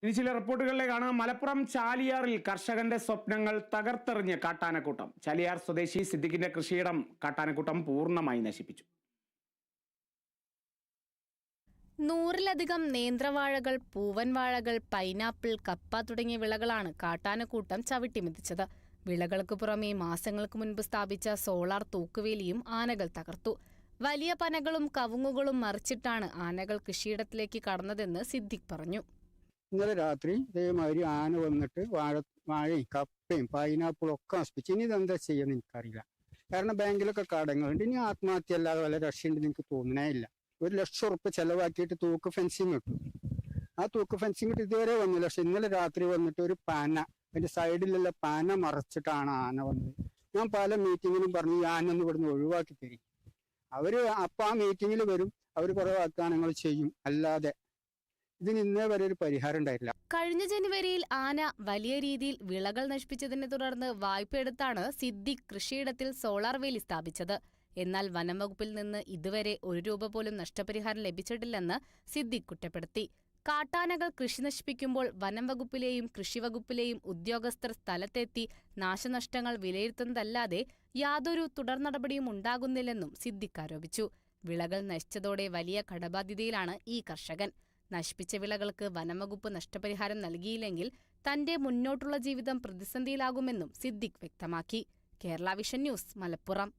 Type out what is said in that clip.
ഇനി ചില റിപ്പോർട്ടുകളിലേക്കാണ്. മലപ്പുറം ചാലിയാറിൽ കർഷകന്റെ സ്വപ്നങ്ങൾ തകർത്തെറിഞ്ഞ് കാട്ടാനക്കൂട്ടം. ചാലിയാർ സ്വദേശി സിദ്ദിഖിന്റെ കൃഷിയിടം കാട്ടാനക്കൂട്ടം പൂർണ്ണമായി നശിപ്പിച്ചു. 100-ലധികം നേന്ത്രവാഴകൾ, പൂവൻ വാഴകൾ, പൈനാപ്പിൾ, കപ്പ തുടങ്ങിയ വിളകളാണ് കാട്ടാനക്കൂട്ടം ചവിട്ടിമെതിച്ചത്. വിളകൾക്ക് പുറമെ മാസങ്ങൾക്ക് മുൻപ് സ്ഥാപിച്ച സോളാർ തൂക്കുവേലിയും ആനകൾ തകർത്തു. വലിയ പനകളും കവുങ്ങുകളും മറിച്ചിട്ടാണ് ആനകൾ കൃഷിയിടത്തിലേക്ക് കടന്നതെന്ന് സിദ്ദിഖ് പറഞ്ഞു. ഇന്നലെ രാത്രി ഇതേമാതിരി ആന വന്നിട്ട് വാഴയും കപ്പയും പൈനാപ്പിളും ഒക്കെ നശിപ്പിച്ചു. ഇനി ഇതെന്താ ചെയ്യുമെന്ന് എനിക്കറിയില്ല. കാരണം ബാങ്കിലൊക്കെ കടങ്ങളുണ്ട്. ഇനി ആത്മഹത്യ അല്ലാതെ വല്ല രക്ഷയുണ്ടെന്ന് എനിക്ക് തോന്നണേ ഇല്ല. 1 ലക്ഷം ഉറുപ്പ് ചെലവാക്കിയിട്ട് തൂക്ക് ഫെൻസിങ് ഇട്ടു. ആ തൂക്ക് ഫെൻസിങ് ഇട്ട് ഇതുവരെ വന്നില്ല. പക്ഷെ ഇന്നലെ രാത്രി വന്നിട്ട് ഒരു പന, അതിന്റെ സൈഡിലുള്ള പന മറച്ചിട്ടാണ് ആന വന്നത്. ഞാൻ പല മീറ്റിങ്ങിലും പറഞ്ഞു ഈ ആന ഒന്ന് ഇവിടുന്ന് ഒഴിവാക്കി തരും. അവര് അപ്പൊ ആ മീറ്റിങ്ങിൽ വരും, അവർ കുറെ വാഗ്ദാനങ്ങൾ ചെയ്യും. അല്ലാതെ ഇതിന് ഇന്നേ വരെ ഒരു പരിഹാരം ഉണ്ടായില്ല. കഴിഞ്ഞ ജനുവരിയിൽ ആന വലിയ രീതിയിൽ വിളകൾ നശിപ്പിച്ചതിനെ തുടർന്ന് വായ്പ എടുത്താണ് സിദ്ദിഖ് കൃഷിയിടത്തിൽ സോളാർ വേലി സ്ഥാപിച്ചത്. എന്നാൽ വനംവകുപ്പിൽ നിന്ന് ഇതുവരെ 1 രൂപ പോലും നഷ്ടപരിഹാരം ലഭിച്ചിട്ടില്ലെന്ന് സിദ്ദിഖ് കുറ്റപ്പെടുത്തി. കാട്ടാനകൾ കൃഷി നശിപ്പിക്കുമ്പോൾ വനംവകുപ്പിലെയും കൃഷിവകുപ്പിലെയും ഉദ്യോഗസ്ഥർ സ്ഥലത്തെത്തി നാശനഷ്ടങ്ങൾ വിലയിരുത്തുന്നതല്ലാതെ യാതൊരു തുടർ നടപടിയും ഉണ്ടാകുന്നില്ലെന്നും സിദ്ദിഖ് ആരോപിച്ചു. വിളകൾ നശിച്ചതോടെ വലിയ കടബാധ്യതയിലാണ് ഈ കർഷകൻ. നശിപ്പിച്ച വിളകൾക്ക് വനംവകുപ്പ് നഷ്ടപരിഹാരം നൽകിയില്ലെങ്കിൽ തന്റെ മുന്നോട്ടുള്ള ജീവിതം പ്രതിസന്ധിയിലാകുമെന്നും സിദ്ദിഖ് വ്യക്തമാക്കി. Kerala vision news, Malappuram.